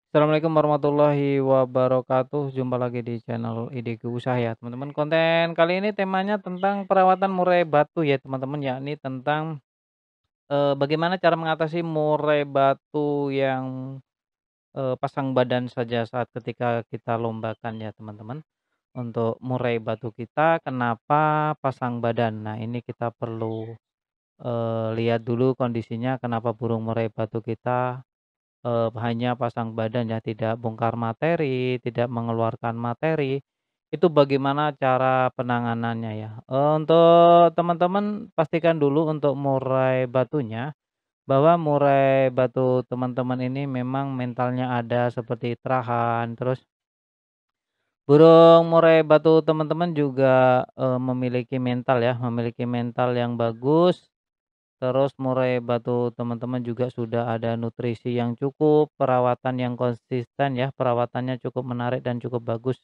Assalamualaikum warahmatullahi wabarakatuh. Jumpa lagi di channel Ideku Usaha ya, teman-teman. Konten kali ini temanya tentang perawatan murai batu ya, teman-teman, yakni tentang bagaimana cara mengatasi murai batu yang pasang badan saja saat ketika kita lombakan ya, teman-teman. Untuk murai batu kita kenapa pasang badan? Nah, ini kita perlu lihat dulu kondisinya kenapa burung murai batu kita hanya pasang badan ya, tidak bongkar materi, tidak mengeluarkan materi, itu bagaimana cara penanganannya ya. Untuk teman-teman pastikan dulu untuk murai batunya, bahwa murai batu teman-teman ini memang mentalnya ada seperti terahan, terus burung murai batu teman-teman juga, memiliki mental ya, memiliki mental yang bagus. Terus murai batu teman-teman juga sudah ada nutrisi yang cukup, perawatan yang konsisten ya, perawatannya cukup menarik dan cukup bagus.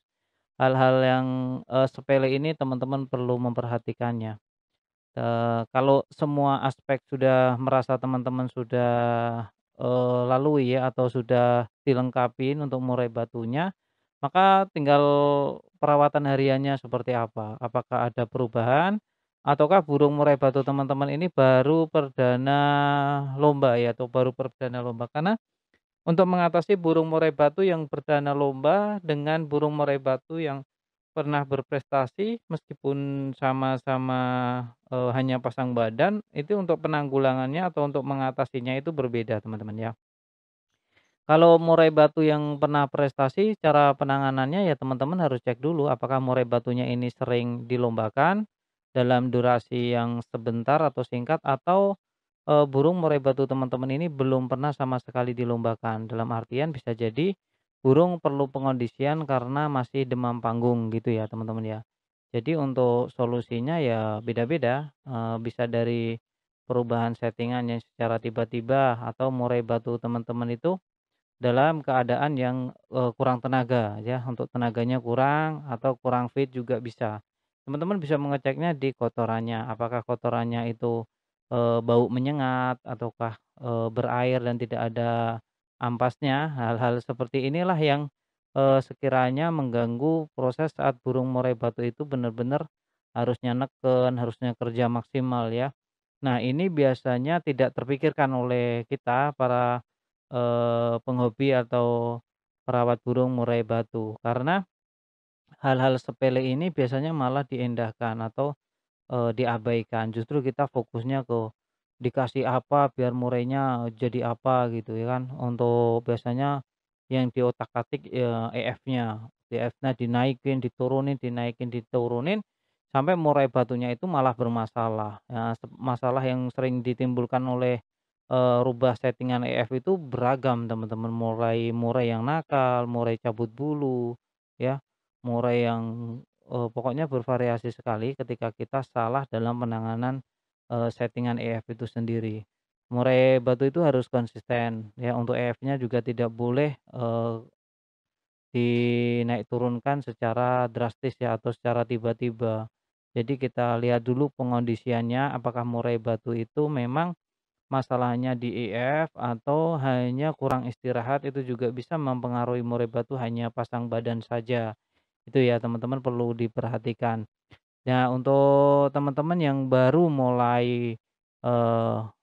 Hal-hal yang, sepele ini teman-teman perlu memperhatikannya. Kalau semua aspek sudah merasa teman-teman sudah, lalui ya atau sudah dilengkapi untuk murai batunya, maka tinggal perawatan hariannya seperti apa, apakah ada perubahan ataukah burung murai batu teman-teman ini baru perdana lomba ya atau baru perdana lomba. Karena untuk mengatasi burung murai batu yang perdana lomba dengan burung murai batu yang pernah berprestasi meskipun sama-sama, hanya pasang badan, itu untuk penanggulangannya atau untuk mengatasinya itu berbeda, teman-teman ya. Kalau murai batu yang pernah prestasi, cara penanganannya ya teman-teman harus cek dulu apakah murai batunya ini sering dilombakan dalam durasi yang sebentar atau singkat atau, burung murai batu teman-teman ini belum pernah sama sekali dilombakan. Dalam artian bisa jadi burung perlu pengondisian karena masih demam panggung gitu ya teman-teman ya. Jadi untuk solusinya ya beda-beda, bisa dari perubahan settingan yang secara tiba-tiba atau murai batu teman-teman itu dalam keadaan yang, kurang tenaga ya, untuk tenaganya kurang atau kurang fit juga bisa. Teman-teman bisa mengeceknya di kotorannya, apakah kotorannya itu, bau menyengat ataukah, berair dan tidak ada ampasnya. Hal-hal seperti inilah yang, sekiranya mengganggu proses saat burung murai batu itu benar-benar harusnya neken, harusnya kerja maksimal ya. Nah, ini biasanya tidak terpikirkan oleh kita para penghobi atau perawat burung murai batu. Karena hal-hal sepele ini biasanya malah diindahkan atau, diabaikan. Justru kita fokusnya ke dikasih apa biar murainya jadi apa gitu ya kan. Untuk biasanya yang diotak-atik, EF-nya. EF-nya dinaikin, diturunin, dinaikin, diturunin, sampai murai batunya itu malah bermasalah. Ya, masalah yang sering ditimbulkan oleh rubah settingan EF itu beragam teman-teman, mulai murai yang nakal, murai cabut bulu, ya, murai yang, pokoknya bervariasi sekali ketika kita salah dalam penanganan, settingan EF itu sendiri. Murai batu itu harus konsisten ya, untuk EF-nya juga tidak boleh, dinaik turunkan secara drastis ya atau secara tiba-tiba. Jadi kita lihat dulu pengondisiannya apakah murai batu itu memang masalahnya di IF atau hanya kurang istirahat, itu juga bisa mempengaruhi murai batu hanya pasang badan saja. Itu ya teman-teman perlu diperhatikan. Nah untuk teman-teman yang baru mulai,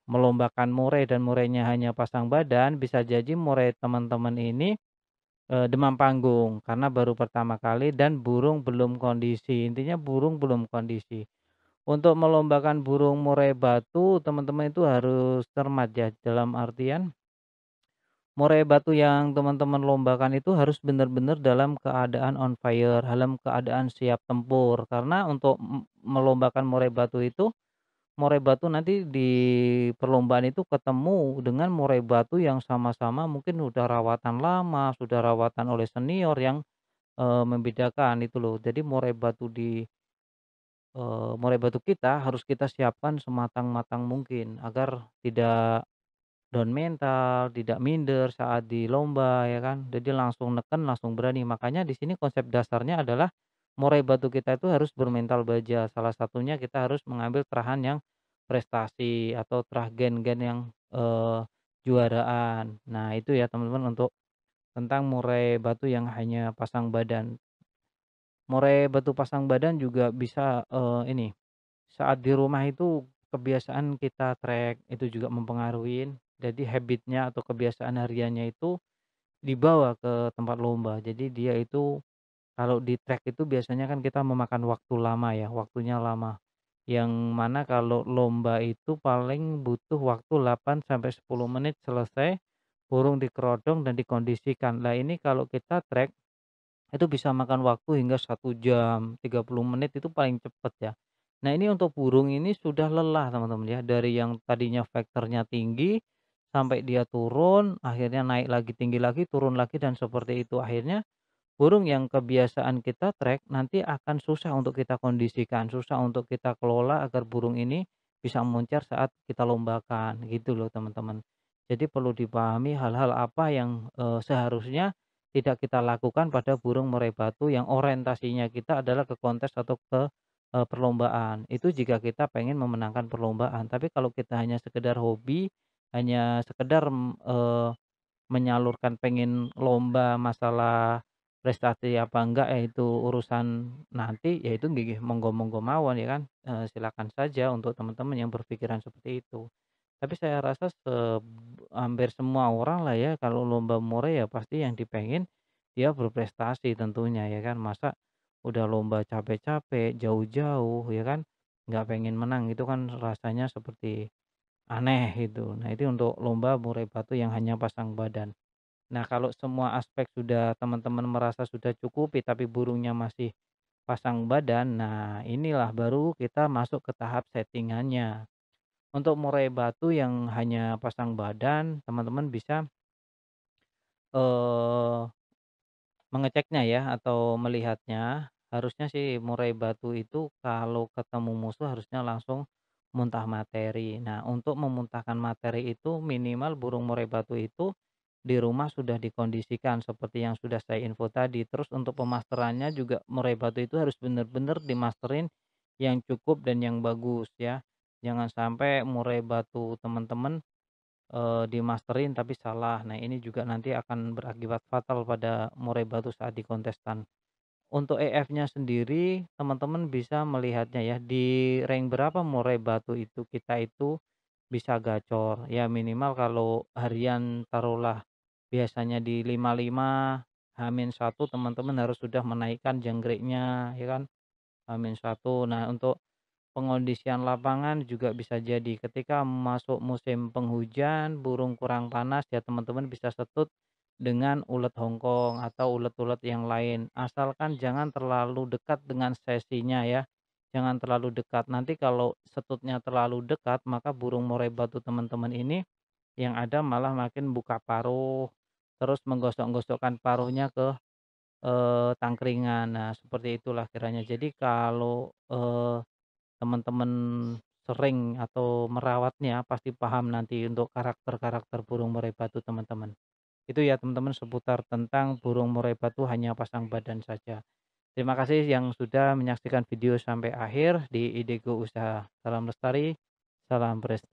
melombakan murai dan murainya hanya pasang badan, bisa jadi murai teman-teman ini, demam panggung karena baru pertama kali dan burung belum kondisi, intinya burung belum kondisi. Untuk melombakan burung murai batu, teman-teman itu harus cermat ya, dalam artian murai batu yang teman-teman lombakan itu harus benar-benar dalam keadaan on fire, dalam keadaan siap tempur. Karena untuk melombakan murai batu itu, murai batu nanti di perlombaan itu ketemu dengan murai batu yang sama-sama mungkin sudah rawatan lama, sudah rawatan oleh senior yang, membedakan itu loh. Jadi murai batu kita harus kita siapkan sematang-matang mungkin agar tidak down mental, tidak minder saat di lomba ya kan. Jadi langsung neken, langsung berani. Makanya di sini konsep dasarnya adalah murai batu kita itu harus bermental baja. Salah satunya kita harus mengambil terahan yang prestasi atau terah gen-gen yang juaraan. Nah, itu ya teman-teman untuk tentang murai batu yang hanya pasang badan. Murai batu pasang badan juga bisa, ini, saat di rumah itu kebiasaan kita trek itu juga mempengaruhi. Jadi habit-nya atau kebiasaan hariannya itu dibawa ke tempat lomba. Jadi dia itu kalau di trek itu biasanya kan kita memakan waktu lama ya, waktunya lama. Yang mana kalau lomba itu paling butuh waktu 8 sampai 10 menit selesai, burung dikerodong dan dikondisikan. Nah ini kalau kita trek itu bisa makan waktu hingga 1 jam, 30 menit itu paling cepet ya. Nah ini untuk burung ini sudah lelah teman-teman ya, dari yang tadinya vektornya tinggi, sampai dia turun, akhirnya naik lagi, tinggi lagi, turun lagi, dan seperti itu. Akhirnya burung yang kebiasaan kita trek nanti akan susah untuk kita kondisikan, susah untuk kita kelola agar burung ini bisa moncar saat kita lombakan, gitu loh teman-teman. Jadi perlu dipahami hal-hal apa yang, seharusnya tidak kita lakukan pada burung murai batu yang orientasinya kita adalah ke kontes atau ke, perlombaan. Itu jika kita pengen memenangkan perlombaan, tapi kalau kita hanya sekedar hobi, hanya sekedar, menyalurkan pengen lomba masalah prestasi apa enggak ya itu urusan nanti, ya itu nggih monggo-monggo mawon ya kan, silakan saja untuk teman-teman yang berpikiran seperti itu. Tapi saya rasa hampir semua orang lah ya kalau lomba murai ya pasti yang dipengen dia berprestasi tentunya ya kan. Masa udah lomba capek-capek, jauh-jauh ya kan, nggak pengen menang itu kan rasanya seperti aneh itu. Nah itu untuk lomba murai batu yang hanya pasang badan. Nah, kalau semua aspek sudah teman-teman merasa sudah cukupi, tapi burungnya masih pasang badan, nah inilah baru kita masuk ke tahap settingannya. Untuk murai batu yang hanya pasang badan, teman-teman bisa eh, mengeceknya ya atau melihatnya. Harusnya sih murai batu itu kalau ketemu musuh harusnya langsung muntah materi. Nah, untuk memuntahkan materi itu minimal burung murai batu itu di rumah sudah dikondisikan seperti yang sudah saya info tadi. Terus untuk pemasterannya juga murai batu itu harus benar-benar dimasterin yang cukup dan yang bagus ya. Jangan sampai murai batu teman-teman dimasterin tapi salah. Nah, ini juga nanti akan berakibat fatal pada murai batu saat di kontestan. Untuk EF-nya sendiri teman-teman bisa melihatnya ya di rank berapa murai batu itu kita itu bisa gacor. Ya minimal kalau harian taruhlah biasanya di 55, H-1 teman-teman harus sudah menaikkan janggreknya ya kan, H-1. Nah untuk pengondisian lapangan juga bisa jadi ketika masuk musim penghujan, burung kurang panas ya teman-teman bisa setut dengan ulet Hongkong atau ulet-ulet yang lain. Asalkan jangan terlalu dekat dengan sesinya ya. Jangan terlalu dekat. Nanti kalau setutnya terlalu dekat, maka burung murai batu teman-teman ini yang ada malah makin buka paruh, terus menggosok-gosokkan paruhnya ke tangkringan. Nah, seperti itulah kiranya. Jadi kalau teman-teman sering atau merawatnya pasti paham nanti untuk karakter-karakter burung murai batu teman-teman. Itu ya teman-teman seputar tentang burung murai batu hanya pasang badan saja. Terima kasih yang sudah menyaksikan video sampai akhir di Idego Usaha. Salam lestari, salam prestasi.